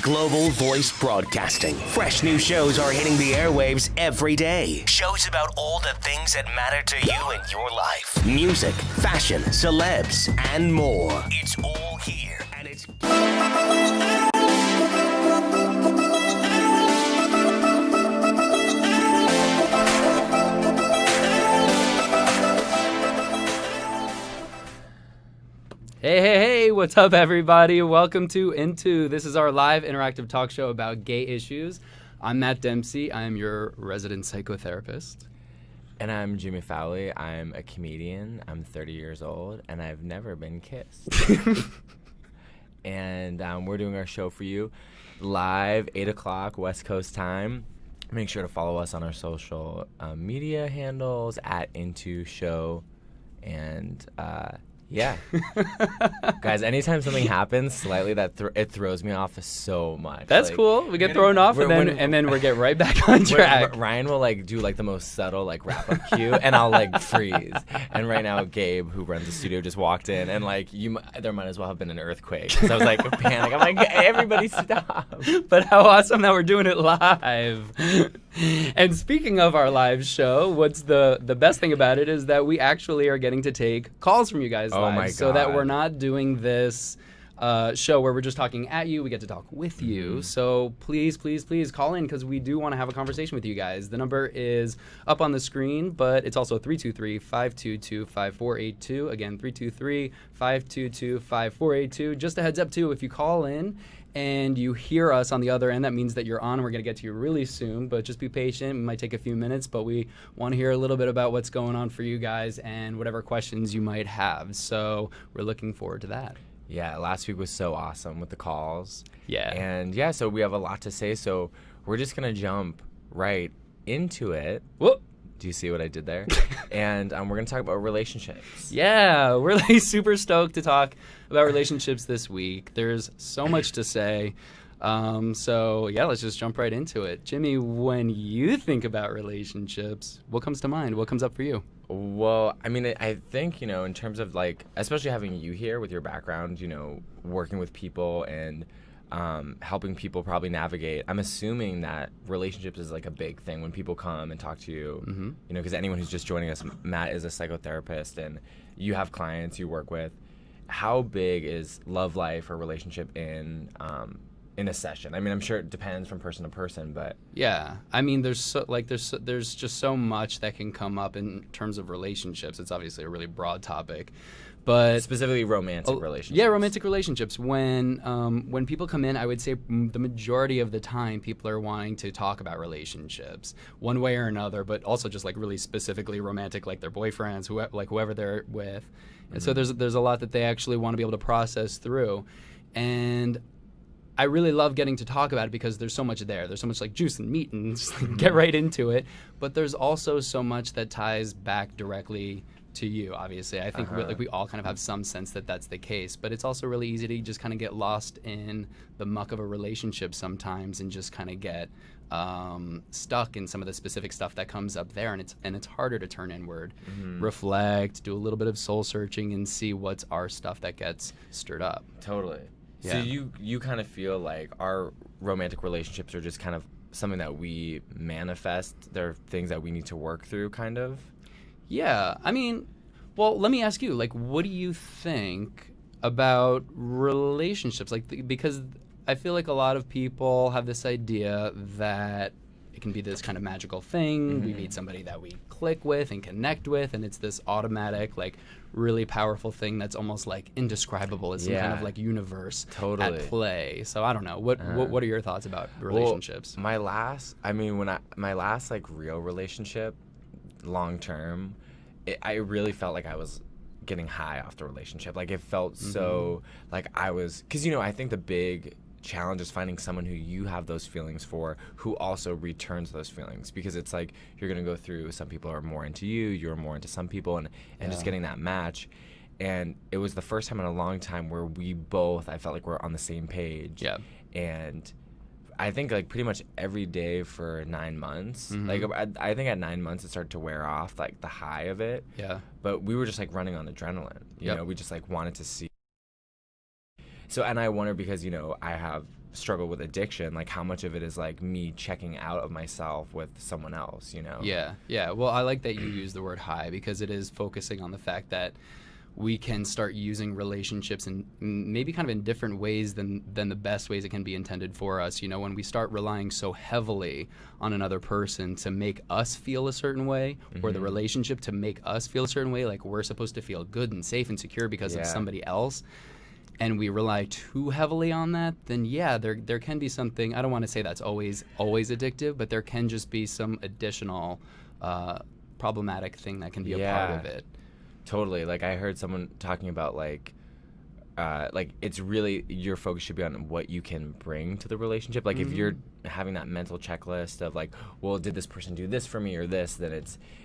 Global Voice Broadcasting. Fresh new shows are hitting the airwaves every day. Shows about all the things that matter to you in your life. Music, fashion, celebs, and more. It's all here, and it's... Hey, what's up, everybody? Welcome to Into. This is our live interactive talk show about gay issues. I'm Matt Dempsey. I am your resident psychotherapist. And I'm Jimmy Fowley. I'm a comedian. I'm 30 years old, and I've never been kissed. And we're doing our show for you live, 8 o'clock West Coast time. Make sure to follow us on our social media handles, @IntoShow. And yeah. Guys, anytime something happens slightly, it throws me off so much. That's cool. We get thrown off, and then we get right back on track. Ryan will do the most subtle wrap-up cue, and I'll freeze. And right now, Gabe, who runs the studio, just walked in, and there might as well have been an earthquake. So I was panic. I'm everybody stop. But how awesome that we're doing it live. And speaking of our live show, what's the best thing about it is that we actually are getting to take calls from you guys live. Oh my God. So that we're not doing this show where we're just talking at you. We get to talk with you. So please call in, because we do want to have a conversation with you guys. The number is up on the screen, but it's also 323-522-5482. Again, 323-522-5482. Just a heads up, too, if you call in and you hear us on the other end, that means that you're on, and we're going to get to you really soon. But just be patient. It might take a few minutes, but we want to hear a little bit about what's going on for you guys and whatever questions you might have. So we're looking forward to that. Yeah, last week was so awesome with the calls. Yeah. And yeah, so we have a lot to say, so we're just going to jump right into it. Whoop. Do you see what I did there? And we're going to talk about relationships. Yeah, we're super stoked to talk about relationships this week. There's so much to say. So yeah, let's just jump right into it. Jimmy, when you think about relationships, what comes to mind? What comes up for you? Well, I mean, I think, in terms of especially having you here with your background, working with people and helping people probably navigate. I'm assuming that relationships is a big thing when people come and talk to you, because anyone who's just joining us, Matt is a psychotherapist and you have clients you work with. How big is love life or relationship in a session? I mean, I'm sure it depends from person to person, but yeah, I mean, there's just so much that can come up in terms of relationships. It's obviously a really broad topic, but specifically romantic relationships. Yeah, romantic relationships. When people come in, I would say the majority of the time people are wanting to talk about relationships one way or another, but also just really specifically romantic, their boyfriends, whoever they're with. And so there's a lot that they actually want to be able to process through. And I really love getting to talk about it because there's so much there. There's so much juice and meat and just get right into it. But there's also so much that ties back directly to you, obviously. I think we all kind of have some sense that that's the case. But it's also really easy to just kind of get lost in the muck of a relationship sometimes and just kind of get stuck in some of the specific stuff that comes up there. And it's harder to turn inward, reflect, do a little bit of soul searching, and see what's our stuff that gets stirred up. Totally. Yeah. So you kind of feel like our romantic relationships are just kind of something that we manifest. They're things that we need to work through, kind of? Yeah. I mean, well, let me ask you, what do you think about relationships? Because I feel like a lot of people have this idea that it can be this kind of magical thing. We meet somebody that we click with and connect with, and it's this automatic, really powerful thing that's almost indescribable. It's some kind of universe totally at play. So I don't know. What are your thoughts about relationships? Well, my last real relationship, long term, I really felt like I was getting high off the relationship. It felt so I was, because I think the big challenge is finding someone who you have those feelings for, who also returns those feelings, because it's you're going to go through, some people are more into you, you're more into some people, and just getting that match. And it was the first time in a long time where I felt like we're on the same page. Yeah. And I think pretty much every day for 9 months. I think at 9 months it started to wear off, the high of it. Yeah. But we were just running on adrenaline. You know, we just wanted to see. So, and I wonder because, I have struggle with addiction, like how much of it is like me checking out of myself with someone else, you know? Yeah. Well, I like that you use the word high, because it is focusing on the fact that we can start using relationships in maybe kind of in different ways than the best ways it can be intended for us. You know, when we start relying so heavily on another person to make us feel a certain way, or the relationship to make us feel a certain way, like we're supposed to feel good and safe and secure because of somebody else, and we rely too heavily on that, then there can be something. I don't want to say that's always addictive, but there can just be some additional problematic thing that can be a part of it. Totally. Like I heard someone talking about like it's really, your focus should be on what you can bring to the relationship. Like if you're having that mental checklist of like, well, did this person do this for me or this, then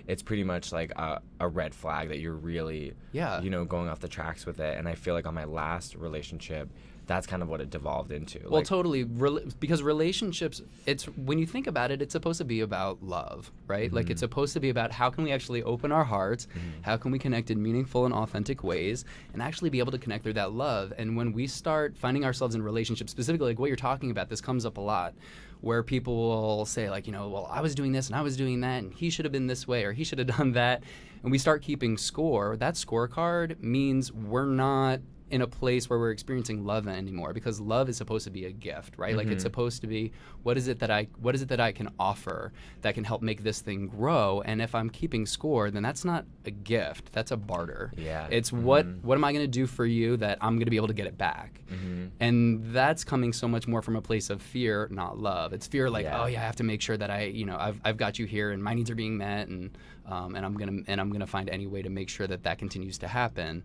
it's pretty much like a red flag that you're really, you know, going off the tracks with it. And I feel like on my last relationship, that's kind of what it devolved into. Well, totally, because relationships, it's, when you think about it, it's supposed to be about love, right? Like it's supposed to be about how can we actually open our hearts, how can we connect in meaningful and authentic ways, and actually be able to connect through that love. And when we start finding ourselves in relationships, specifically like what you're talking about, this comes up a lot, where people will say like, you know, well, I was doing this and I was doing that and he should have been this way or he should have done that. And we start keeping score. That scorecard means we're not in a place where we're experiencing love anymore, because love is supposed to be a gift, right? Like it's supposed to be, what is it that I can offer that can help make this thing grow? And if I'm keeping score, then that's not a gift, that's a barter. It's what am I going to do for you that I'm going to be able to get it back? And that's coming so much more from a place of fear, not love. It's fear, like, oh yeah, I have to make sure that I've got you here and my needs are being met, and I'm gonna find any way to make sure that continues to happen.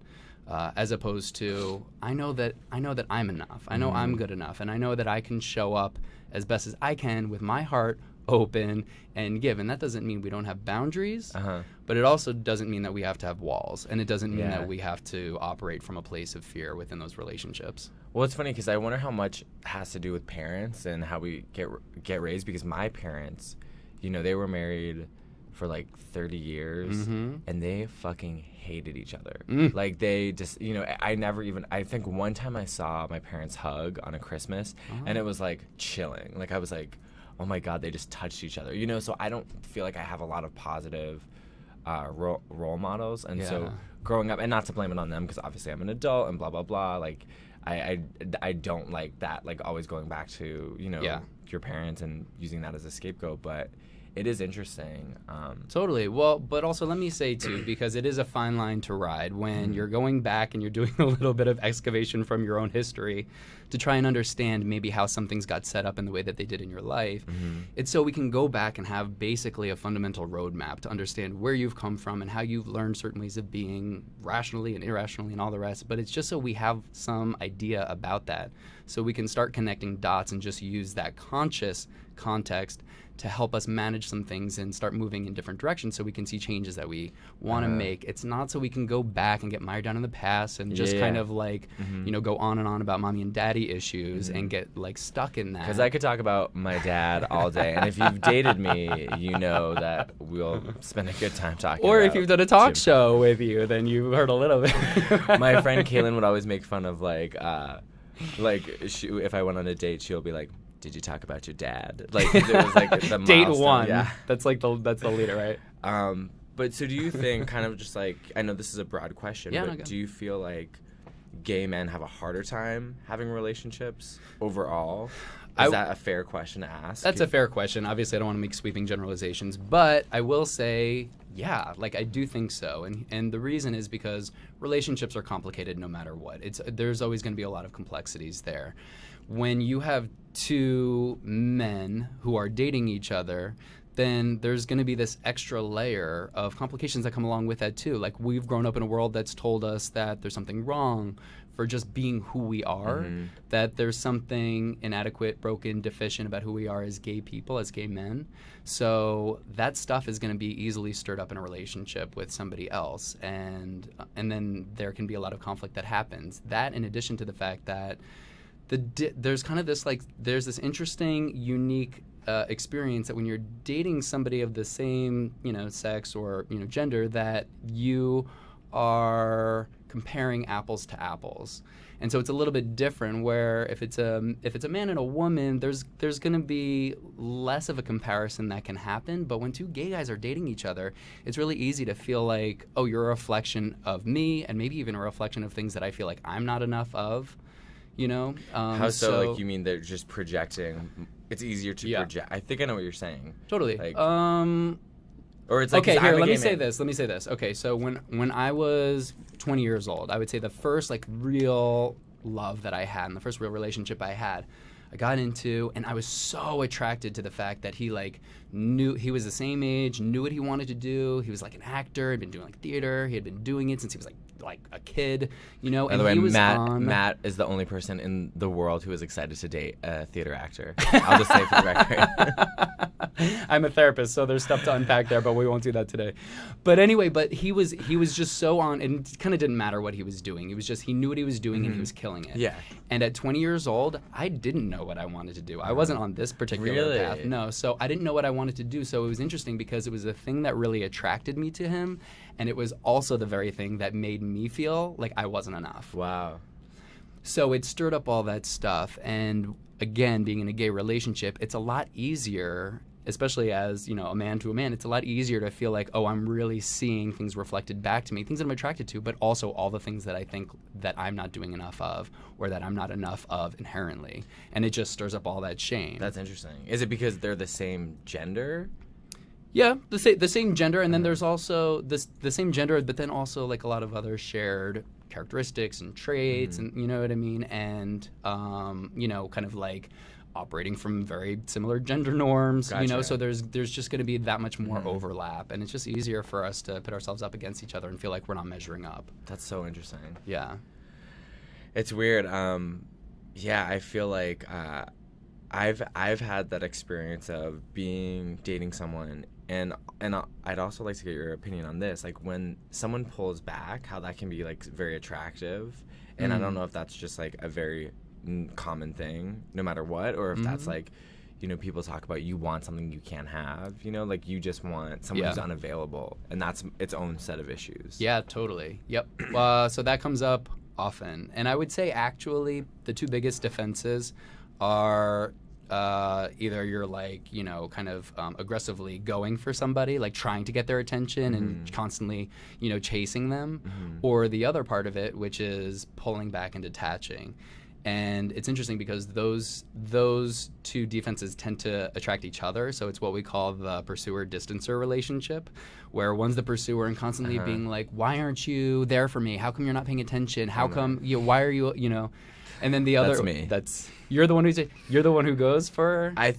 As opposed to, I know that I'm enough. I know I'm good enough, and I know that I can show up as best as I can with my heart open and give. And that doesn't mean we don't have boundaries, but it also doesn't mean that we have to have walls, and it doesn't mean that we have to operate from a place of fear within those relationships. Well, it's funny because I wonder how much has to do with parents and how we get raised, because my parents, you know, they were married for like 30 years and they fucking hated each other. Like they just, you know, I think one time I saw my parents hug on a Christmas and it was like chilling. Like I was like, oh my God, they just touched each other, you know? So I don't feel like I have a lot of positive role models. And so growing up, and not to blame it on them, because obviously I'm an adult and blah, blah, blah. Like I don't like that, like always going back to, you know, your parents and using that as a scapegoat. But it is interesting. Totally. Well, but also let me say, too, because it is a fine line to ride when you're going back and you're doing a little bit of excavation from your own history to try and understand maybe how some things got set up in the way that they did in your life. It's so we can go back and have basically a fundamental roadmap to understand where you've come from and how you've learned certain ways of being rationally and irrationally and all the rest. But it's just so we have some idea about that, so we can start connecting dots and just use that conscious context to help us manage some things and start moving in different directions, so we can see changes that we want to make. It's not so we can go back and get mired down in the past and just kind of like, you know, go on and on about mommy and daddy issues and get like stuck in that. Because I could talk about my dad all day, and if you've dated me, you know that we'll spend a good time talking. Or about if you've done a talk show with you, then you've heard a little bit. My friend Kaylin would always make fun of like if I went on a date, she'll be like, did you talk about your dad? Like it was like the date milestone. one. Yeah. That's like that's the leader, right? But so do you think, kind of just like, I know this is a broad question, but do you feel like gay men have a harder time having relationships overall? Is that a fair question to ask? That's a fair question. Obviously, I don't want to make sweeping generalizations, but I will say, yeah, like I do think so. And the reason is because relationships are complicated no matter what. There's always going to be a lot of complexities there. When you have two men who are dating each other, then there's going to be this extra layer of complications that come along with that too. Like, we've grown up in a world that's told us that there's something wrong for just being who we are, that there's something inadequate, broken, deficient about who we are as gay people, as gay men. So that stuff is going to be easily stirred up in a relationship with somebody else, and then there can be a lot of conflict that happens. That, in addition to the fact that there's kind of this, like, there's this interesting, unique experience that when you're dating somebody of the same, you know, sex or, you know, gender, that you are comparing apples to apples. And so it's a little bit different where if it's a man and a woman, there's going to be less of a comparison that can happen. But when two gay guys are dating each other, it's really easy to feel like, oh, you're a reflection of me, and maybe even a reflection of things that I feel like I'm not enough of, you know? How so? Like, you mean they're just projecting? It's easier to project. I think I know what you're saying. Totally. Like, or it's like, okay, here, let me say man. this. Okay, so when I was 20 years old, I would say the first like real love that I had and the first real relationship I had, I got into, and I was so attracted to the fact that he like knew, he was the same age, knew what he wanted to do. He was like an actor, had been doing like theater, he had been doing it since he was like a kid, you know. By the way, Matt is the only person in the world who is excited to date a theater actor. I'll just say for the record. I'm a therapist, so there's stuff to unpack there, but we won't do that today. But anyway, but he was just so on, and it kind of didn't matter what he was doing. He was just, he knew what he was doing, and he was killing it. Yeah. And at 20 years old, I didn't know what I wanted to do. I wasn't on this particular path. No, so I didn't know what I wanted to do. So it was interesting because it was the thing that really attracted me to him, and it was also the very thing that made me feel like I wasn't enough. Wow. So it stirred up all that stuff, and again, being in a gay relationship, it's a lot easier, especially as, you know, a man to a man, it's a lot easier to feel like, oh, I'm really seeing things reflected back to me, things that I'm attracted to, but also all the things that I think that I'm not doing enough of, or that I'm not enough of inherently. And it just stirs up all that shame. That's interesting. Is it because they're the same gender? Yeah, the same gender, and then there's also the same gender, but then also like a lot of other shared characteristics and traits, and you know what I mean, and you know, kind of like operating from very similar gender norms, Gotcha. you know, so there's just going to be that much more overlap, and it's just easier for us to put ourselves up against each other and feel like we're not measuring up. That's so interesting. Yeah. It's weird. Yeah, I feel like I've had that experience of dating someone, and I'd also like to get your opinion on this. Like, when someone pulls back, how that can be like very attractive, and I don't know if that's just like a very common thing, no matter what, or if that's like, you know, people talk about you want something you can't have, you know, like you just want someone who's unavailable, and that's its own set of issues. Yeah, totally. Yep. So that comes up often, and I would say actually the two biggest defenses are either you're like, you know, kind of aggressively going for somebody, like trying to get their attention and constantly, you know, chasing them, or the other part of it, which is pulling back and detaching. And it's interesting because those two defenses tend to attract each other. So it's what we call the pursuer-distancer relationship, where one's the pursuer and constantly being like, why aren't you there for me? How come you're not paying attention? How come, why are you, you know? And then the other, that's me. You're the one who goes for. Well,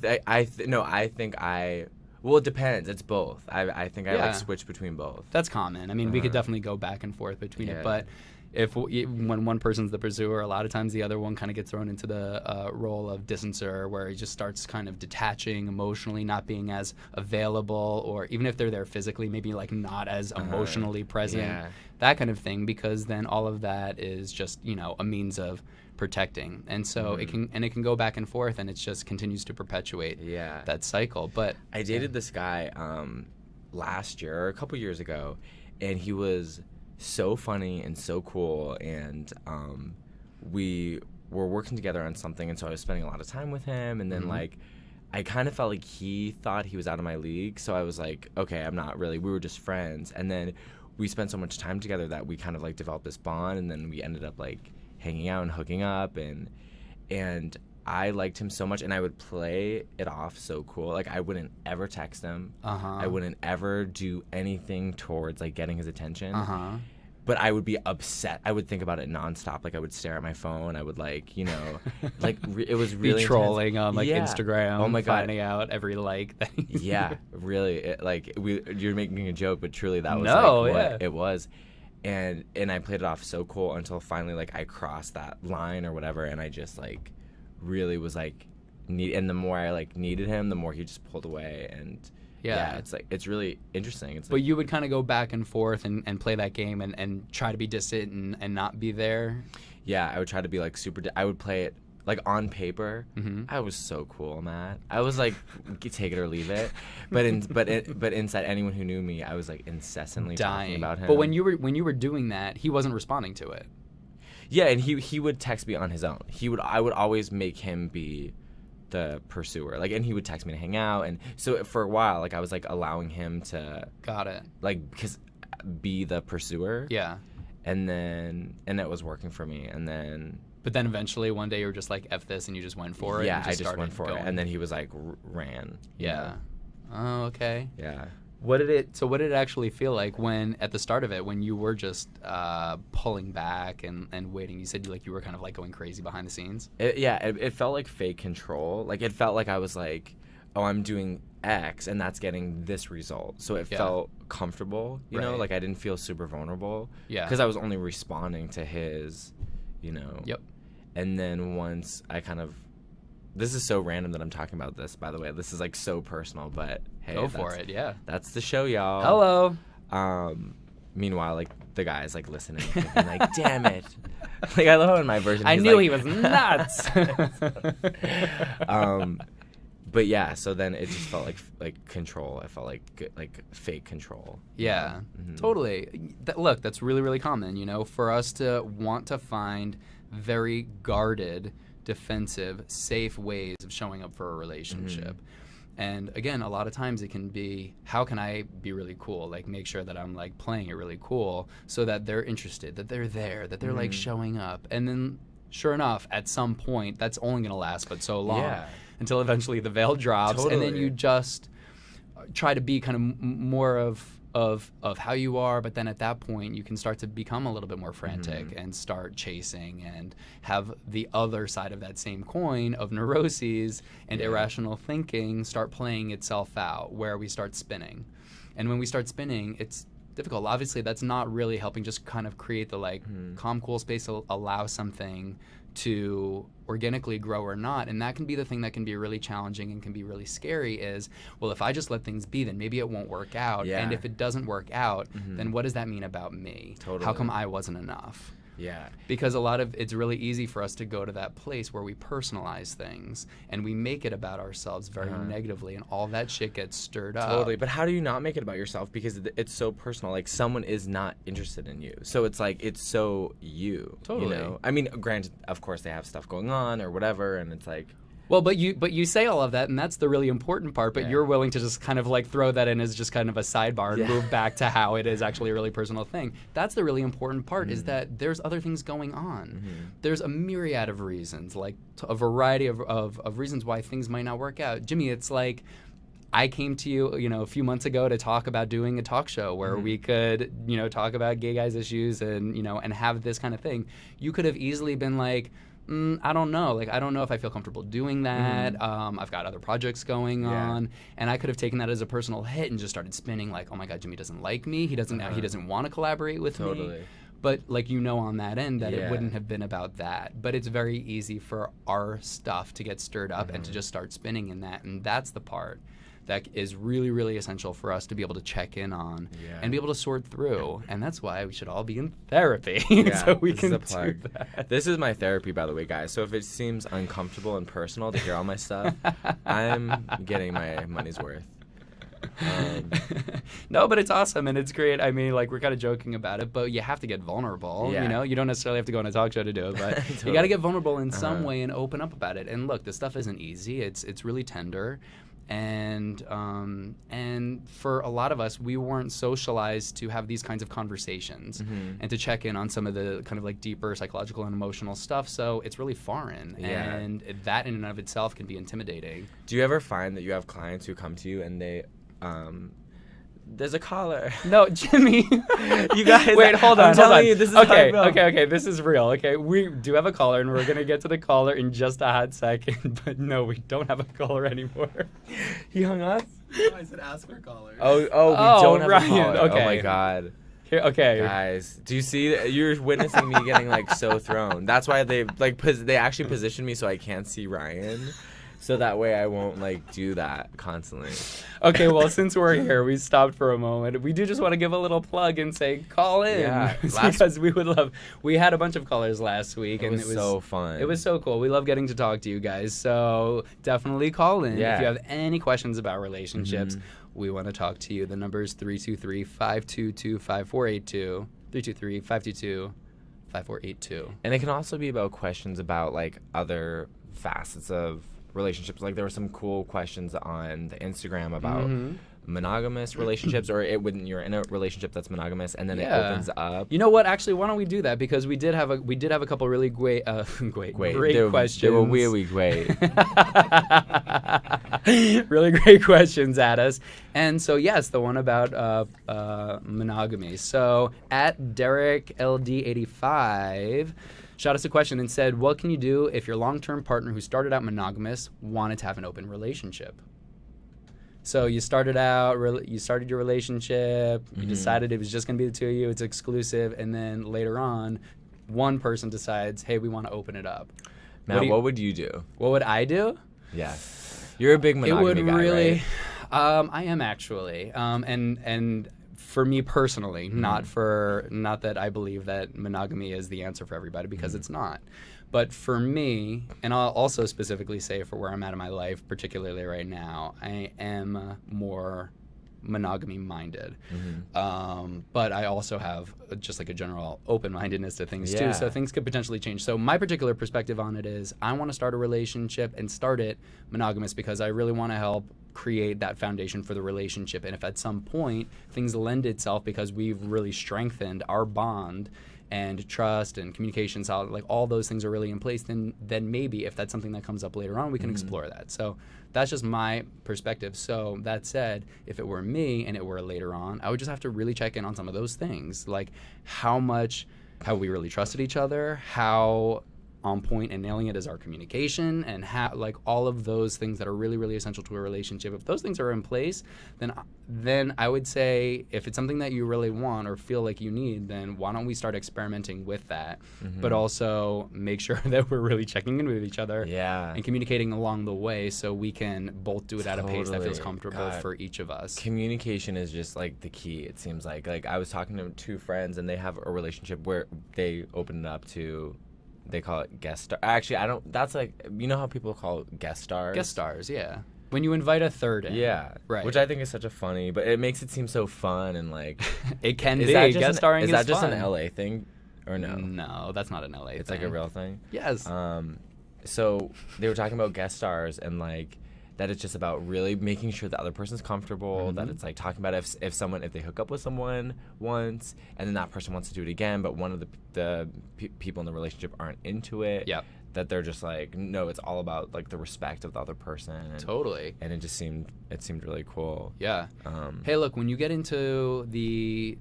it depends. It's both. I think I like switch between both. That's common. I mean, we could definitely go back and forth between it, but when one person's the pursuer, a lot of times the other one kind of gets thrown into the role of distancer, where he just starts kind of detaching emotionally, not being as available, or even if they're there physically, maybe like not as emotionally present, that kind of thing, because then all of that is just, you know, a means of protecting, and so it can go back and forth, and it just continues to perpetuate that cycle. But I dated this guy last year or a couple years ago, and he was so funny and so cool, and we were working together on something, and so I was spending a lot of time with him, and then like I kind of felt like he thought he was out of my league, so I was like, okay, I'm not really, we were just friends. And then we spent so much time together that we kind of like developed this bond, and then we ended up like hanging out and hooking up, and I liked him so much, and I would play it off so cool. Like, I wouldn't ever text him. I wouldn't ever do anything towards like getting his attention. But I would be upset. I would think about it nonstop. Like, I would stare at my phone. I would, like, you know, like, it was really be trolling intense. on, like, Instagram. Oh, my God. Finding out every like thing. Yeah, really. You're making a joke, but truly that was, what it was. And I played it off so cool until finally, like, I crossed that line or whatever, and I just, like, really was, like, and the more I, like, needed him, the more he just pulled away, and... Yeah, it's like, it's really interesting. It's like, but you would kind of go back and forth and play that game and try to be distant and not be there. Yeah, I would try to be like super. I would play it like on paper, I was so cool, Matt. I was like, take it or leave it. But inside, anyone who knew me, I was like incessantly talking about him. But when you were doing that, he wasn't responding to it. Yeah, and he would text me on his own. I would always make him be the pursuer, like, and he would text me to hang out, and so for a while, like, I was like allowing him to because be the pursuer. Yeah. And it was working for me, and then. But then eventually one day you were just like, F this, and you just went for it. Yeah, I just went for it, and then he was like ran. Yeah. Oh, okay. Yeah. What did it actually feel like when, at the start of it, when you were just pulling back and waiting? You said you were kind of like going crazy behind the scenes. It felt like fake control. Like, it felt like I was like, oh, I'm doing X and that's getting this result. So it felt comfortable, you know, like I didn't feel super vulnerable. Yeah. Because I was only responding to his, you know. Yep. And then once I kind of, this is so random that I'm talking about this, by the way. This is like so personal, but hey. Go for it, yeah. That's the show, y'all. Hello. Meanwhile, like, the guy's like listening, thinking, like, damn it. Like, I love how in my version I he's knew like, he was nuts. But yeah, so then it just felt like control. I felt like fake control. Yeah, totally. Look, that's really, really common, you know, for us to want to find very guarded, defensive, safe ways of showing up for a relationship. And again, a lot of times it can be, how can I be really cool? Like, make sure that I'm like playing it really cool so that they're interested, that they're there, that they're like showing up. And then sure enough, at some point, that's only going to last but so long until eventually the veil drops. And then you just try to be kind of more of how you are, but then at that point you can start to become a little bit more frantic and start chasing and have the other side of that same coin of neuroses and irrational thinking start playing itself out, where we start spinning. And when we start spinning, it's difficult. Obviously, that's not really helping just kind of create the like calm, cool space to allow something to organically grow or not. And that can be the thing that can be really challenging and can be really scary is, well, if I just let things be, then maybe it won't work out. And if it doesn't work out, then what does that mean about me? Totally. How come I wasn't enough? Yeah. Because it's really easy for us to go to that place where we personalize things and we make it about ourselves very negatively, and all that shit gets stirred up. Totally. But how do you not make it about yourself? Because it's so personal. Like, someone is not interested in you. So it's like, it's so you. Totally. You know? I mean, granted, of course, they have stuff going on or whatever, and it's like... Well, but you say all of that, and that's the really important part, but you're willing to just kind of like throw that in as just kind of a sidebar and move back to how it is actually a really personal thing. That's the really important part, is that there's other things going on. There's a myriad of reasons, like a variety of reasons why things might not work out. Jimmy, it's like, I came to you, you know, a few months ago to talk about doing a talk show where we could, you know, talk about gay guys' issues and, you know, and have this kind of thing. You could have easily been like, I don't know. Like, I don't know if I feel comfortable doing that. I've got other projects going on, and I could have taken that as a personal hit and just started spinning like, oh my God, Jimmy doesn't like me. He doesn't want to collaborate with me. But like, you know, on that end that it wouldn't have been about that. But it's very easy for our stuff to get stirred up and to just start spinning in that, and that's the part that is really, really essential for us to be able to check in on and be able to sort through. And that's why we should all be in therapy, so we can do that. This is my therapy, by the way, guys. So if it seems uncomfortable and personal to hear all my stuff, I'm getting my money's worth. No, but it's awesome and it's great. I mean, like, we're kind of joking about it, but you have to get vulnerable. You know, you don't necessarily have to go on a talk show to do it, but totally. You got to get vulnerable in some way and open up about it. And look, this stuff isn't easy. It's really tender. And for a lot of us, we weren't socialized to have these kinds of conversations and to check in on some of the kind of like deeper psychological and emotional stuff. So it's really foreign, and that in and of itself can be intimidating. Do you ever find that you have clients who come to you and they, there's a caller. No, Jimmy. You guys. Wait, hold on. I'm telling you, this is okay. This is real. Okay, we do have a caller, and we're gonna get to the caller in just a hot second. But no, we don't have a caller anymore. He hung up. No, I said ask for callers. Oh, we don't have Ryan, a caller. okay. Oh my God. Here, okay. Guys, do you see? You're witnessing me getting like so thrown. That's why they actually positioned me so I can't see Ryan. So that way I won't like do that constantly. Okay, well, since we're here, we stopped for a moment. We do just want to give a little plug and say call in. Yeah, because we would love. We had a bunch of callers last week, and it was so fun. It was so cool. We love getting to talk to you guys. So definitely call in Yeah. if you have any questions about relationships. We want to talk to you. The number is 323-522-5482. 323-522-5482. And it can also be about questions about like other facets of relationships. Like there were some cool questions on the Instagram about monogamous relationships, or when you're in a relationship that's monogamous and then it opens up. You know what? Actually, why don't we do that? Because we did have a couple really great great questions. They were really great. Really great questions at us. And so yes, the one about monogamy. So at DerekLD85 shot us a question and said, what can you do if your long-term partner who started out monogamous wanted to have an open relationship? So you started your relationship, you decided it was just going to be the two of you, it's exclusive, and then later on, one person decides, hey, we want to open it up. Now, what would you do? What would I do? Yeah. You're a big monogamy guy, right? I am actually. And for me personally, not that I believe that monogamy is the answer for everybody, because it's not. But for me, and I'll also specifically say for where I'm at in my life, particularly right now, I am more monogamy minded. But I also have just like a general open-mindedness to things too. So things could potentially change. So my particular perspective on it is I want to start a relationship and start it monogamous because I really want to help create that foundation for the relationship. And if at some point things lend itself because we've really strengthened our bond and trust and communication, solid, like all those things are really in place, then maybe if that's something that comes up later on, we can explore that. So that's just my perspective. So that said, if it were me and it were later on, I would just have to really check in on some of those things, like how we really trusted each other, how on point and nailing it is our communication, and how, like, all of those things that are really, really essential to a relationship. If those things are in place, then I would say if it's something that you really want or feel like you need, then why don't we start experimenting with that, but also make sure that we're really checking in with each other and communicating along the way so we can both do it at a pace that feels comfortable for each of us. Communication is just like the key, it seems like. Like I was talking to two friends and they have a relationship where they open it up to, they call it guest star. Actually, that's like, you know how people call guest stars? Guest stars, yeah. When you invite a third in. Yeah. Right. Which I think is such a funny, but it makes it seem so fun and like. It can be. Guest starring is fun. Is that just an LA thing or no? No, that's not an LA thing. It's like a real thing? Yes. So they were talking about guest stars and like that it's just about really making sure the other person's comfortable, that it's like talking about if they hook up with someone once and then that person wants to do it again, but one of the people in the relationship aren't into it, that they're just like, no, it's all about like the respect of the other person. And, totally. And it seemed really cool. Yeah. Hey, look, when you get into the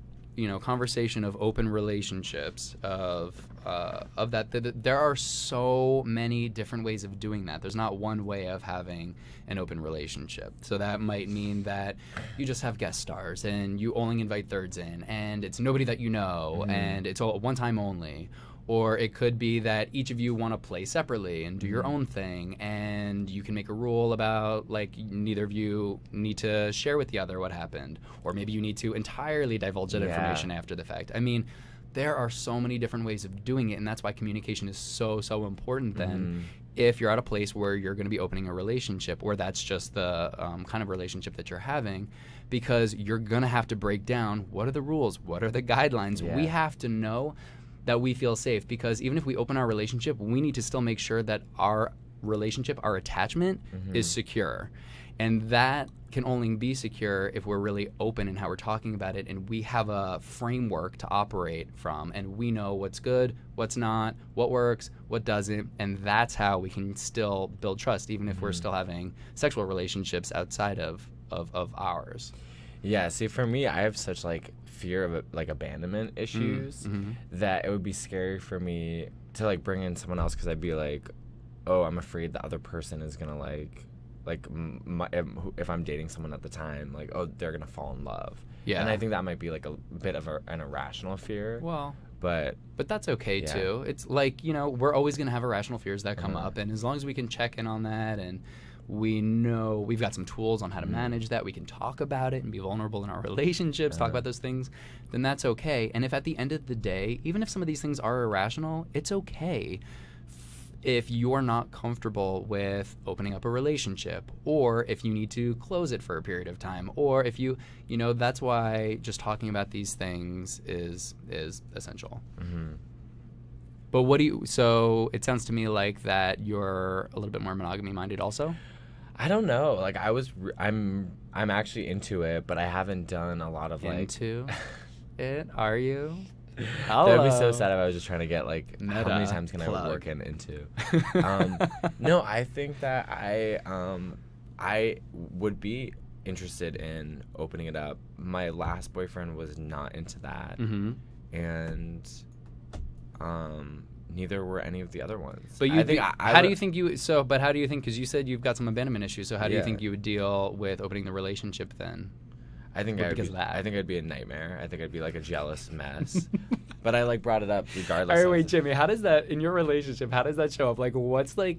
conversation of open relationships, of that, there are so many different ways of doing that. There's not one way of having an open relationship. So that might mean that you just have guest stars and you only invite thirds in and it's nobody that you know and it's all one time only. Or it could be that each of you want to play separately and do your own thing, and you can make a rule about, like, neither of you need to share with the other what happened. Or maybe you need to entirely divulge that information after the fact. I mean, there are so many different ways of doing it, and that's why communication is so, so important then. If you're at a place where you're going to be opening a relationship, or that's just the kind of relationship that you're having, because you're going to have to break down what are the rules, what are the guidelines. We have to know that we feel safe, because even if we open our relationship, we need to still make sure that our relationship, our attachment is secure. And that can only be secure if we're really open in how we're talking about it, and we have a framework to operate from, and we know what's good, what's not, what works, what doesn't, and that's how we can still build trust, even if we're still having sexual relationships outside of ours. Yeah, see, for me, I have such like fear of like abandonment issues that it would be scary for me to like bring in someone else, because I'd be like, oh, I'm afraid the other person is gonna like if I'm dating someone at the time, like, oh, they're gonna fall in love. And I think that might be like a bit of an irrational fear. Well, but that's okay too. It's like, we're always gonna have irrational fears that come up, and as long as we can check in on that and we know we've got some tools on how to manage that, we can talk about it and be vulnerable in our relationships, talk about those things, then that's okay. And if at the end of the day, even if some of these things are irrational, it's okay if you're not comfortable with opening up a relationship, or if you need to close it for a period of time, or if you know, that's why just talking about these things is essential. But so it sounds to me like that you're a little bit more monogamy minded also? I don't know. Like I'm actually into it, but I haven't done a lot of like Into it, are you? That would be so sad if I was just trying to get like how many times can plug. I work into? No, I think that I would be interested in opening it up. My last boyfriend was not into that, and neither were any of the other ones. But how do you think because you said you've got some abandonment issues, so how do you think you would deal with opening the relationship then? I think I'd be a nightmare. I think I'd be like a jealous mess. But I like brought it up regardless. All right, wait, Jimmy, how does that in your relationship? How does that show up? Like, what's the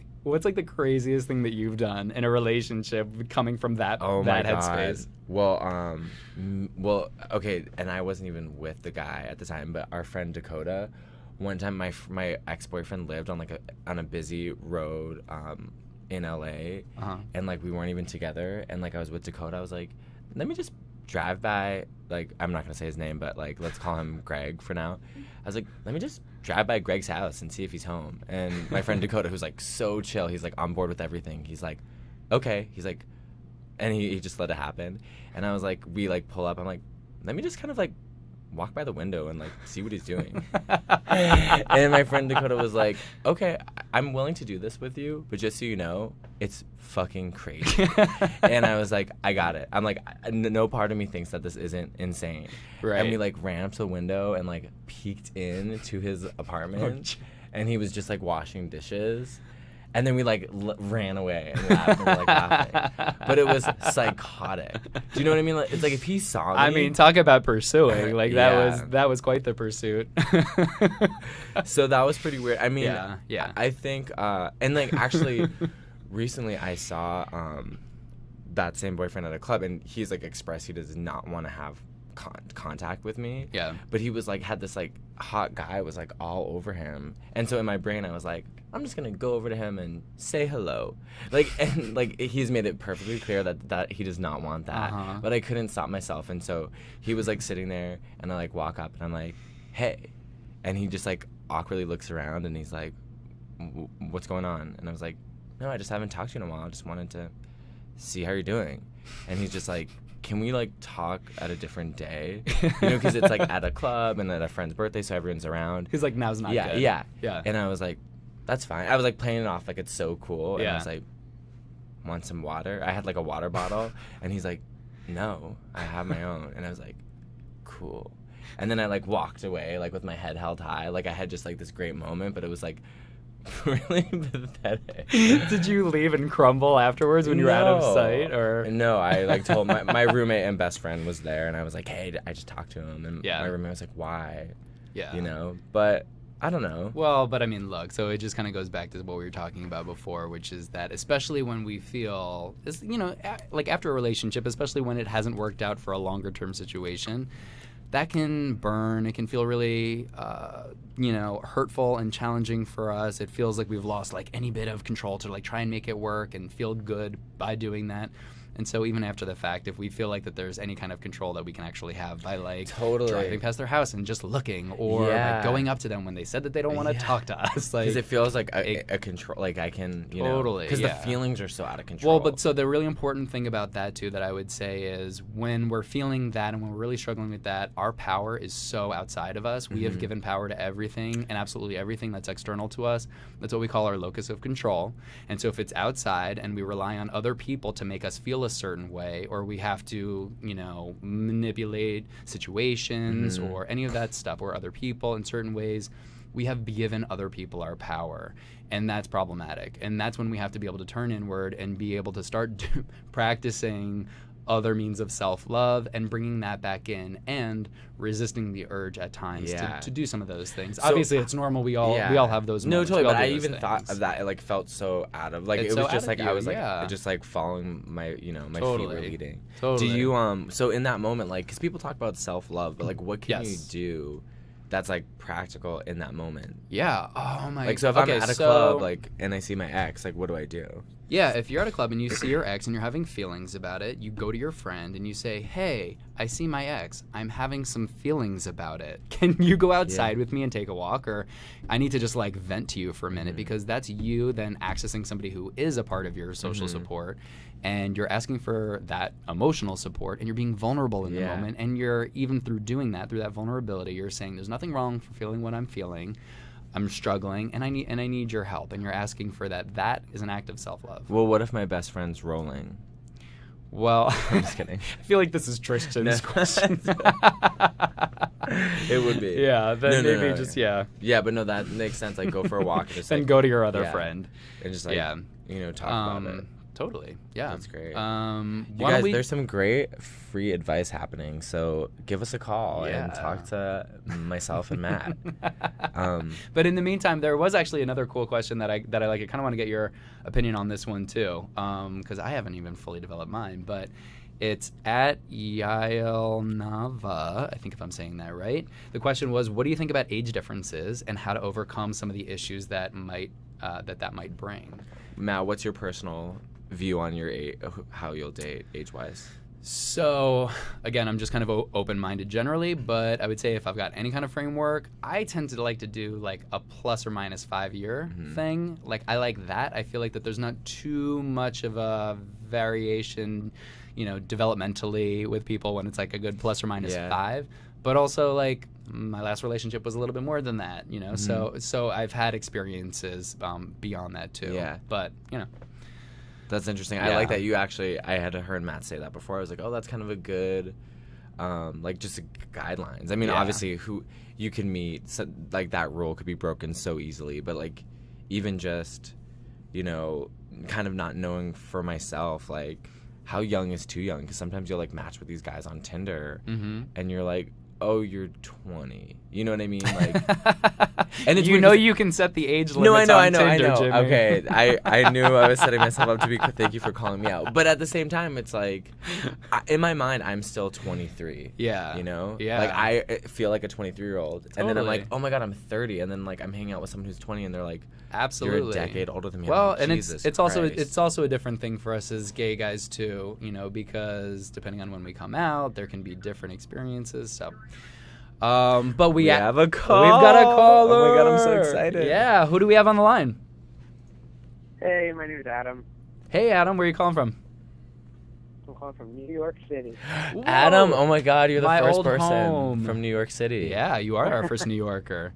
craziest thing that you've done in a relationship coming from that headspace? Well, okay, and I wasn't even with the guy at the time, but our friend Dakota. One time, my ex-boyfriend lived on a busy road in LA, and like we weren't even together, and like I was with Dakota. I was like, let me just drive by, like, I'm not gonna say his name, but like let's call him Greg for now. I was like, let me just drive by Greg's house and see if he's home. And my friend Dakota, who's like so chill, he's like on board with everything. He's like, okay. He's like, and he just let it happen. And I was like, we like pull up. I'm like, let me just kind of like walk by the window and like see what he's doing. And my friend Dakota was like, okay, I'm willing to do this with you, but just so you know, it's fucking crazy. And I was like, I got it. I'm like, no part of me thinks that this isn't insane. Right. And we like ran up to the window and like peeked in to his apartment, and he was just like washing dishes. And then we like ran away and laughed and were like laughing. But it was psychotic. Do you know what I mean? Like, it's like if he saw me. I mean, talk about pursuing. Like that was quite the pursuit. So that was pretty weird. I mean, yeah. I think and like actually recently I saw that same boyfriend at a club, and he's like expressed he does not want to have contact with me. Yeah. But he was like had this like hot guy was like all over him, and so in my brain I was like, I'm just gonna go over to him and say hello, like, and like he's made it perfectly clear that he does not want that. But I couldn't stop myself, and so he was like sitting there, and I like walk up and I'm like, hey, and he just like awkwardly looks around and he's like, what's going on? And I was like, no, I just haven't talked to you in a while. I just wanted to see how you're doing. And he's just like, can we like talk at a different day? You know, because it's like at a club and at a friend's birthday, so everyone's around. He's like, now's not good. Yeah. And I was like, that's fine. I was like playing it off like it's so cool. And Yeah. I was like, want some water? I had like a water bottle, and he's like, no, I have my own. And I was like, cool. And then I like walked away like with my head held high. Like I had just like this great moment, but it was like really pathetic. Did you leave and crumble afterwards when you were out of sight, or? No, I like told my roommate and best friend was there, and I was like, hey, I just talked to him, and my roommate was like, why? Yeah. You know, but I don't know. Well, but I mean, look, so it just kind of goes back to what we were talking about before, which is that especially when we feel, you know, like after a relationship, especially when it hasn't worked out for a longer term situation, that can burn. It can feel really, you know, hurtful and challenging for us. It feels like we've lost like any bit of control to like try and make it work and feel good by doing that. And so even after the fact, if we feel like that there's any kind of control that we can actually have by like driving past their house and just looking, or like going up to them when they said that they don't want to talk to us, like, because it feels like a control, like I can, you know, because the feelings are so out of control. Well, but so the really important thing about that too that I would say is when we're feeling that and when we're really struggling with that, our power is so outside of us. We have given power to everything and absolutely everything that's external to us. That's what we call our locus of control. And so if it's outside and we rely on other people to make us feel a certain way, or we have to, you know, manipulate situations or any of that stuff, or other people in certain ways, we have given other people our power, and that's problematic. And that's when we have to be able to turn inward and be able to start practicing other means of self-love and bringing that back in and resisting the urge at times to do some of those things. So, obviously it's normal, we all have those moments. No, totally, We all but do I those even thought things. of that, it like felt so out of, like, It's it was so just out like of I you, was like yeah. just like following my, you know, my Totally. feet were leading. Totally. Do you so in that moment, like, because people talk about self-love, but like what can you Yes. do that's like practical in that moment? Yeah. Oh my. Like, so if I'm at a club, like, and I see my ex, like, what do I do? Yeah, if you're at a club and you see your ex and you're having feelings about it, you go to your friend and you say, "Hey, I see my ex. I'm having some feelings about it. Can you go outside with me and take a walk? Or I need to just like vent to you for a minute," because that's you then accessing somebody who is a part of your social support, and you're asking for that emotional support, and you're being vulnerable in the moment, and you're even through doing that, through that vulnerability, you're saying there's nothing wrong for feeling what I'm feeling. I'm struggling, and I need your help, and you're asking for that. That is an act of self-love. Well, what if my best friend's rolling? Well, I'm just kidding. I feel like this is Tristan's question. It would be. Yeah, then No, maybe no. just yeah. Yeah, but no, that makes sense. Like, go for a walk and just Then like go to your other yeah. friend. and just like you know, talk about it. Totally. Yeah. That's great. You You guys, there's some great free advice happening, so give us a call and talk to myself and Matt. But in the meantime, there was actually another cool question that I like. I kind of want to get your opinion on this one too, because I haven't even fully developed mine. But it's at Yael Nava, I think, if I'm saying that right. The question was, what do you think about age differences and how to overcome some of the issues that might bring? Matt, what's your personal view on your how you'll date age-wise? So, again, I'm just kind of open-minded generally, but I would say if I've got any kind of framework, I tend to like to do like a plus or minus 5-year thing. Like, I like that. I feel like that there's not too much of a variation, you know, developmentally with people when it's like a good plus or minus 5. But also, like, my last relationship was a little bit more than that, you know. So I've had experiences beyond that too. Yeah. But, you know. That's interesting. I like that you actually, I had heard Matt say that before. I was like, oh, that's kind of a good, like, just guidelines. I mean, obviously, who you can meet, so, like, that rule could be broken so easily. But, like, even just, you know, kind of not knowing for myself, like, how young is too young? Because sometimes you'll, like, match with these guys on Tinder, and you're like, oh, you're 20. You know what I mean? Like, and it's you know you can set the age limits on Tinder, Jimmy. Okay, I knew I was setting myself up to be. Thank you for calling me out. But at the same time, it's like, in my mind, I'm still 23. Yeah. You know? Yeah. Like, I feel like a 23-year-old. And then I'm like, Totally. oh my God, I'm 30. And then, like, I'm hanging out with someone who's 20, and they're like, absolutely, you're a decade older than me. Well, like, and Jesus it's also Christ. a different thing for us as gay guys too, you know, because depending on when we come out, there can be different experiences. So. But we have a call. We've got a caller. Oh my God, I'm so excited. Yeah, who do we have on the line? Hey, my name is Adam. Hey, Adam, where are you calling from? I'm calling from New York City. Adam, oh my God, you're the My first old person home. from New York City. Yeah, you are our first New Yorker.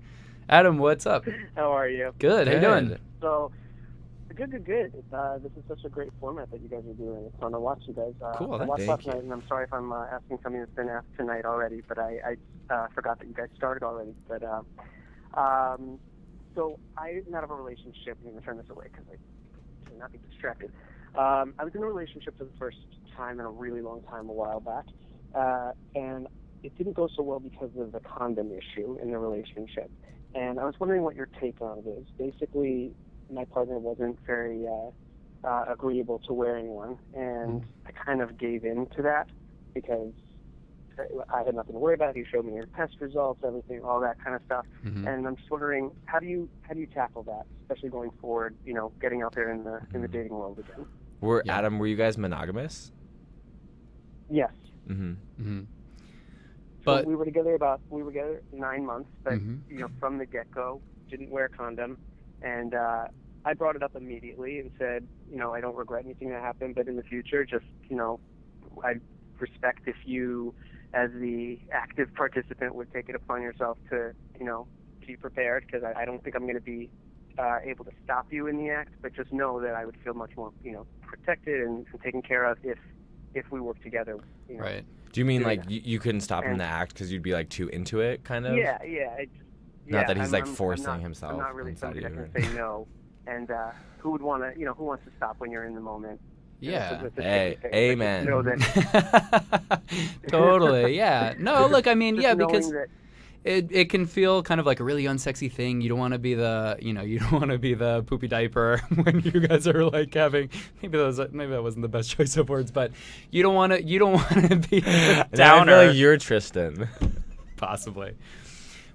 Adam, what's up? How are you? Good. How you doing? So, good. This is such a great format that you guys are doing. It's fun to watch you guys. Cool, I watched thank last you. night, and I'm sorry if I'm asking something that's been asked tonight already, but I forgot that you guys started already. But so I'm out of a relationship. I'm going to turn this away because I cannot be distracted. I was in a relationship for the first time in a really long time a while back, and it didn't go so well because of the condom issue in the relationship. And I was wondering what your take on it is. Basically, my partner wasn't very agreeable to wearing one, and I kind of gave in to that because I had nothing to worry about. He showed me your test results, everything, all that kind of stuff. And I'm just wondering, how do you tackle that, especially going forward? You know, getting out there in the dating world again. Adam, were you guys monogamous? Yes. Mm-hmm. But so we were together 9 months, but you know, from the get-go, didn't wear a condom, and I brought it up immediately and said, you know, I don't regret anything that happened, but in the future, just, you know, I'd respect if you, as the active participant, would take it upon yourself to, you know, be prepared, because I don't think I'm going to be able to stop you in the act, but just know that I would feel much more, you know, protected and taken care of if we work together. You know. right. Do you mean like you couldn't stop him in the act because you'd be like too into it, kind of? Yeah. Not that he's I'm forcing himself. I'm not really inside somebody of that you. can say no, and who would want to, you know, who wants to stop when you're in the moment? Yeah. It's a Hey, tricky thing. amen. Know that Totally. Yeah. No, look, I mean, just yeah, knowing because that, it can feel kind of like a really unsexy thing. You don't want to be the poopy diaper when you guys are like having maybe that wasn't the best choice of words, but you don't want to be the downer. I feel like you're Tristan. Possibly.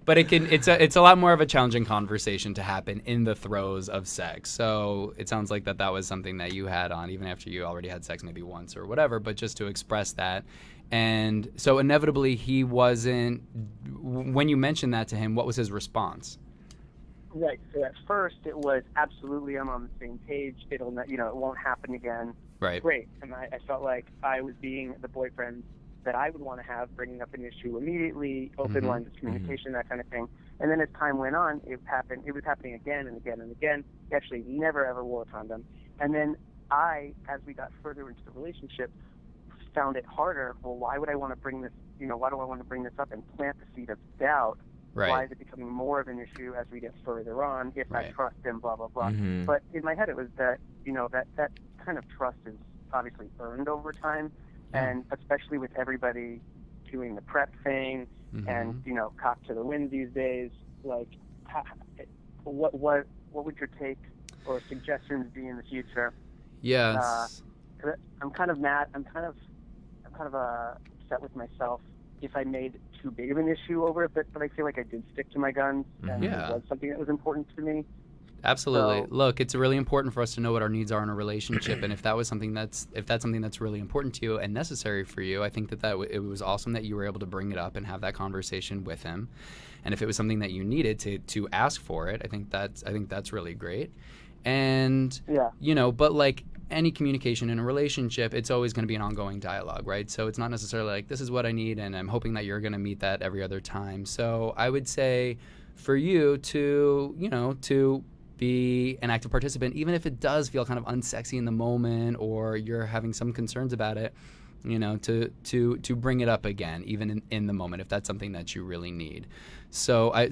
But it's a lot more of a challenging conversation to happen in the throes of sex. So it sounds like that was something that you had on even after you already had sex maybe once or whatever, but just to express that. And so inevitably he wasn't, when you mentioned that to him, what was his response? right. So at first it was absolutely, I'm on the same page. It'll not, it won't happen again. Right. Great. And I felt like I was being the boyfriend that I would want to have, bringing up an issue immediately, open lines of communication, that kind of thing. And then as time went on, it was happening again and again and again. He actually never ever wore a condom. And then as we got further into the relationship, found it harder. Well, why would I want to bring this, why do I want to bring this up and plant the seed of doubt? Right. Why is it becoming more of an issue as we get further on if I Right. trust him, blah, blah, blah. But in my head it was that, that kind of trust is obviously earned over time. And especially with everybody doing the prep thing and, cock to the wind these days, like, what would your take or suggestions be in the future? Yes. I'm kind of mad. I'm kind of upset with myself if I made too big of an issue over it, but I feel like I did stick to my guns and it was something that was important to me. Absolutely. So, look, it's really important for us to know what our needs are in a relationship, and if that's something that's really important to you and necessary for you, I think that it was awesome that you were able to bring it up and have that conversation with him. And if it was something that you needed to ask for it, I think that's really great. And but like any communication in a relationship, it's always going to be an ongoing dialogue, right? So it's not necessarily like this is what I need and I'm hoping that you're going to meet that every other time. So I would say for you to be an active participant, even if it does feel kind of unsexy in the moment or you're having some concerns about it, to bring it up again, even in the moment, if that's something that you really need. So I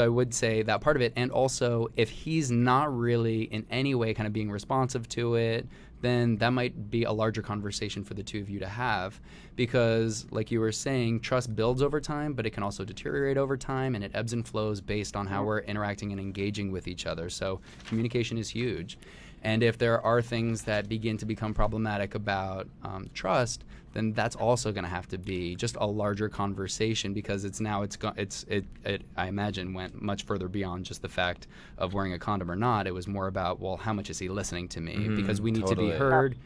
would say that part of it. And also, if he's not really in any way kind of being responsive to it, then that might be a larger conversation for the two of you to have, because like you were saying, trust builds over time, but it can also deteriorate over time, and it ebbs and flows based on how we're interacting and engaging with each other. So communication is huge. And if there are things that begin to become problematic about trust, then that's also going to have to be just a larger conversation, because I imagine went much further beyond just the fact of wearing a condom or not. It was more about, well, how much is he listening to me? Because we need to be heard.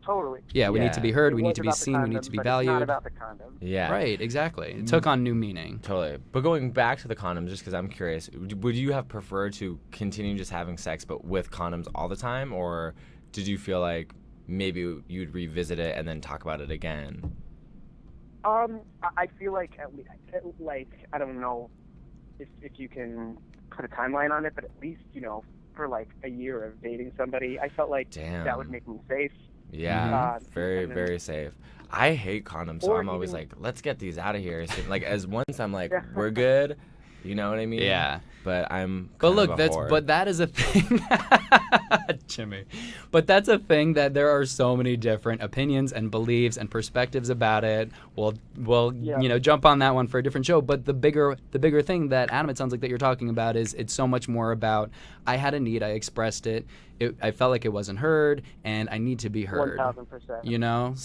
Totally. Yeah, we need to be heard. It We was need to be about the seen. We condom, need to be but valued. It's not about the condom. Yeah. Right, exactly. It took on new meaning. Totally. But going back to the condoms, just because I'm curious, would you have preferred to continue just having sex but with condoms all the time, or did you feel like maybe you'd revisit it and then talk about it again? I feel like at least, I don't know if you can put a timeline on it, but at least, for like a year of dating somebody, I felt like that would make me safe. Yeah, very, very safe. I hate condoms, so I'm always like, let's get these out of here. So, like, as once I'm like, we're good, you know what I mean? Yeah. But that is a thing, Jimmy. But that's a thing that there are so many different opinions and beliefs and perspectives about it. We'll jump on that one for a different show. But the bigger thing that, Adam, it sounds like that you're talking about is it's so much more about, I had a need, I expressed it. I felt like it wasn't heard, and I need to be heard. 1000%.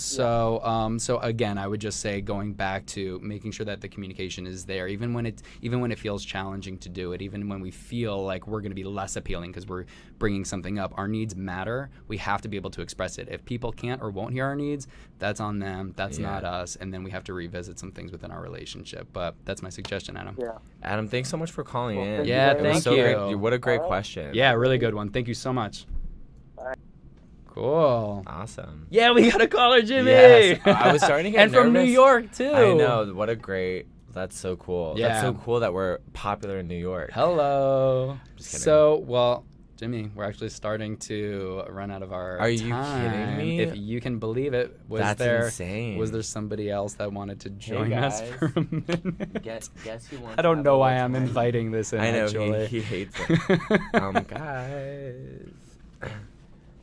So again, I would just say, going back to making sure that the communication is there, even when it feels challenging to do it, even when we feel like we're going to be less appealing because we're bringing something up. Our needs matter. We have to be able to express it. If people can't or won't hear our needs, that's on them. That's not us. And then we have to revisit some things within our relationship. But that's my suggestion, Adam. Yeah. Adam, thanks so much for calling in. Yeah, thank you. Great. What a great question. Yeah, really good one. Thank you so much. Cool. Awesome. Yeah, we got a caller, Jimmy. Yes. I was starting to get and from New nervous. York, too. I know. That's so cool. Yeah. That's so cool that we're popular in New York. Hello. Just kidding. So, Jimmy, we're actually starting to run out of our time. Are you kidding me? If you can believe it. That's insane. Was there somebody else that wanted to join guys. us for a minute? Guess who wants I don't know why I'm inviting this in, I know, actually. he hates it. Guys.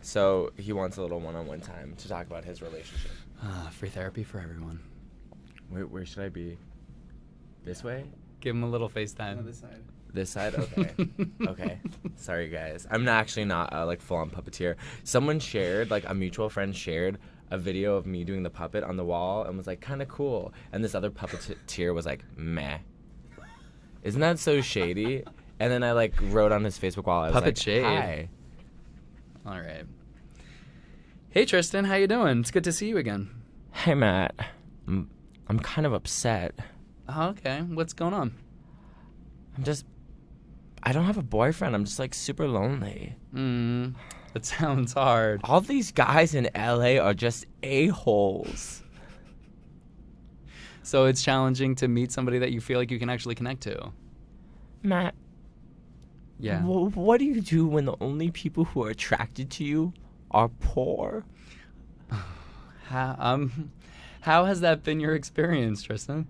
So he wants a little one-on-one time to talk about his relationship. Free therapy for everyone. Where should I be? This way? Give him a little FaceTime. On this side. This side? Okay. Okay. Sorry, guys. I'm actually not like full-on puppeteer. Someone shared, like a mutual friend shared a video of me doing the puppet on the wall and was like, kind of cool. And this other puppeteer was like, meh. Isn't that so shady? And then I like wrote on his Facebook wall, I was Puppet like, shade. hi. All right. Hey, Tristan. How you doing? It's good to see you again. Hey, Matt. I'm kind of upset. Oh, okay. What's going on? I don't have a boyfriend. I'm just like super lonely. That sounds hard. All these guys in LA are just a-holes. So it's challenging to meet somebody that you feel like you can actually connect to. Matt, Yeah. what do you do when the only people who are attracted to you are poor? How has that been your experience, Tristan?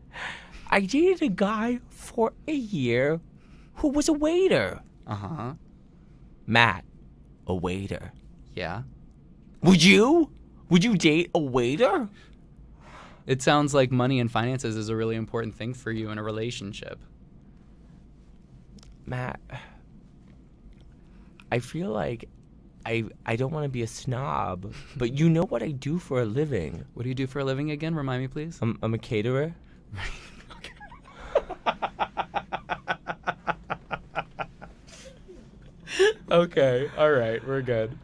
I dated a guy for a year who was a waiter. Uh-huh. Matt, a waiter. Yeah. Would you? Would you date a waiter? It sounds like money and finances is a really important thing for you in a relationship. Matt, I feel like I don't want to be a snob, but you know what I do for a living. What do you do for a living again? Remind me, please. I'm a caterer. Okay. All right. We're good.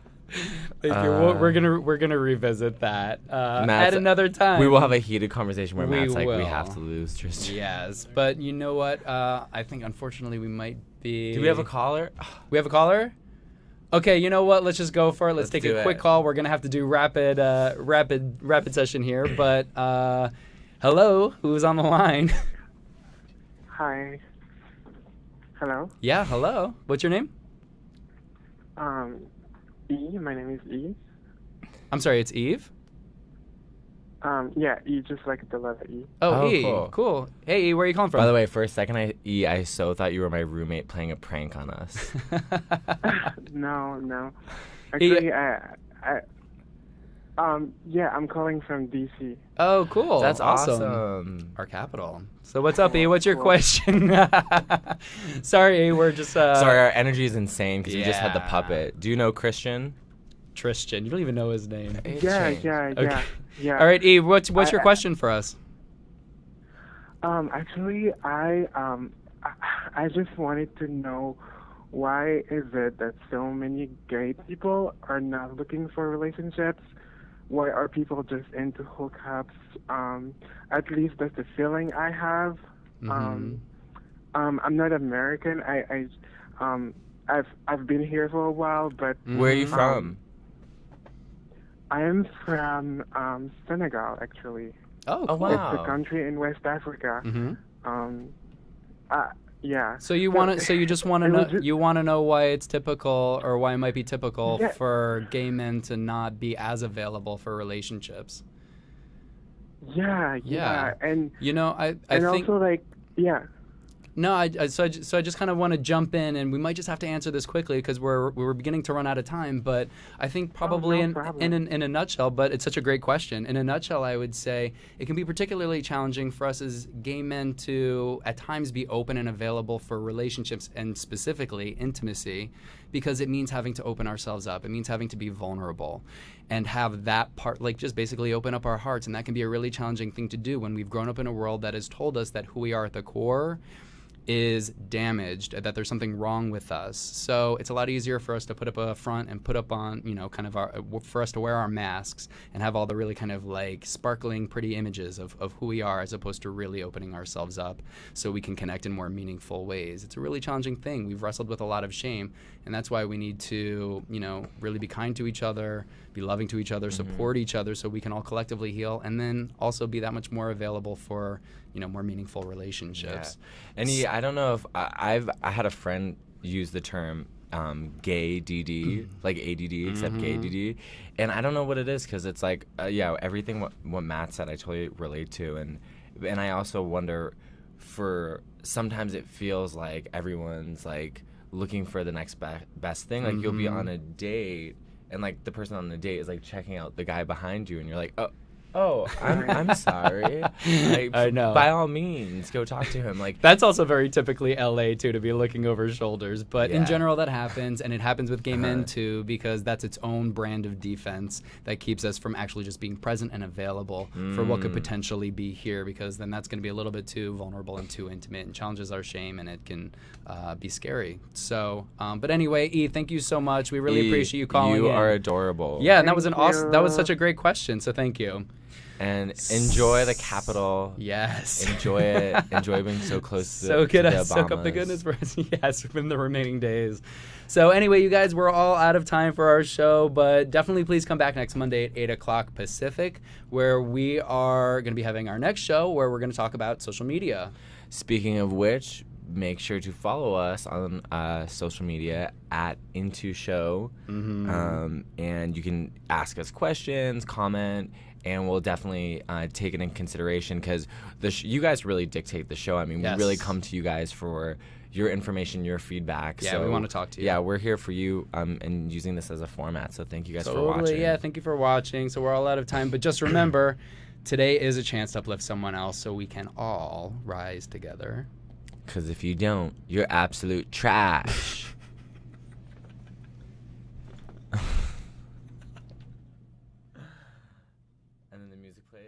Thank you. We're gonna revisit that at another time. We will have a heated conversation where We Matt's like, we will. have to lose Tristan. Yes, but you know what? I think unfortunately we might be. Do we have a caller? We have a caller? Okay, you know what? Let's just go for it. Let's take do a quick it. call. We're gonna have to do rapid session here. But hello, who's on the line? Hi. Hello. Yeah, hello. What's your name? E. My name is E. I'm sorry, it's Eve. Yeah, E, just like the letter E. Oh, Oh, E. cool. Cool. Hey, E, where are you calling from? By the way, for a second, I so thought you were my roommate playing a prank on us. No. Actually, yeah, I'm calling from DC. Oh, cool. That's awesome. awesome. Our capital. So what's up, E? What's your Cool. question? Sorry, E, we're just... Sorry, our energy is insane because we just had the yeah. puppet. Do you know Christian? Tristan. You don't even know his name. Yeah. All right, E, what's your I- question for us? Actually, I just wanted to know why is it that so many gay people are not looking for relationships? Why are people just into hookups? At least that's the feeling I have. Mhm. I'm not American. I've been here for a while, but Where are you from? I am from Senegal, actually. Oh, Oh, cool. wow. It's a country in West Africa. Mhm. Yeah. So you just want to it know was just- you want to know why it's typical or why it might be typical Yeah. for gay men to not be as available for relationships. Yeah. And You know, I and think also like yeah. No, I just kind of want to jump in, and we might just have to answer this quickly because we're beginning to run out of time. But I think probably no in problem. a nutshell, but it's such a great question. In a nutshell, I would say it can be particularly challenging for us as gay men to at times be open and available for relationships and specifically intimacy, because it means having to open ourselves up. It means having to be vulnerable and have that part, like just basically open up our hearts, and that can be a really challenging thing to do when we've grown up in a world that has told us that who we are at the core is damaged, that there's something wrong with us. So it's a lot easier for us to put up a front and put up on, kind of for us to wear our masks and have all the really kind of like sparkling, pretty images of who we are, as opposed to really opening ourselves up so we can connect in more meaningful ways. It's a really challenging thing. We've wrestled with a lot of shame, and that's why we need to, really be kind to each other, be loving to each other, support each other so we can all collectively heal, and then also be that much more available for, more meaningful relationships. Yeah. And I don't know if I had a friend use the term gay DD, like ADD, except gay DD. And I don't know what it is, because it's like, everything what Matt said I totally relate to. And I also wonder, for sometimes it feels like everyone's like looking for the next best thing. Like you'll be on a date and like the person on the date is like checking out the guy behind you, and you're like, oh, I'm sorry. Like, I know. By all means, go talk to him. Like That's also very typically LA too, to be looking over shoulders. But in Yeah. general, that happens, and it happens with gay men too, because that's its own brand of defense that keeps us from actually just being present and available for what could potentially be here, because then that's going to be a little bit too vulnerable and too intimate and challenges our shame, and it can be scary. So, but anyway, E, thank you so much. We really appreciate you calling in. You are adorable. Yeah, and that was an Thank awesome. That was you. such a great question. So thank you. And enjoy the capital. Yes. Enjoy it. Enjoy being so close to So the, good to the at soak up the Obamas. goodness for us. Yes, in the remaining days. So anyway, you guys, we're all out of time for our show, but definitely please come back next Monday at 8 o'clock Pacific, where we are going to be having our next show where we're going to talk about social media. Speaking of which, make sure to follow us on social media at Into Show, and you can ask us questions, comment, and we'll definitely take it in consideration, because you guys really dictate the show. I mean, Yes. we really come to you guys for your information, your feedback. Yeah, so, we wanna talk to you. Yeah, we're here for you, and using this as a format. So thank you guys for Totally, watching. yeah. Thank you for watching. So we're all out of time, but just remember, today is a chance to uplift someone else, so we can all rise together. Because if you don't, you're absolute trash. And then the music plays.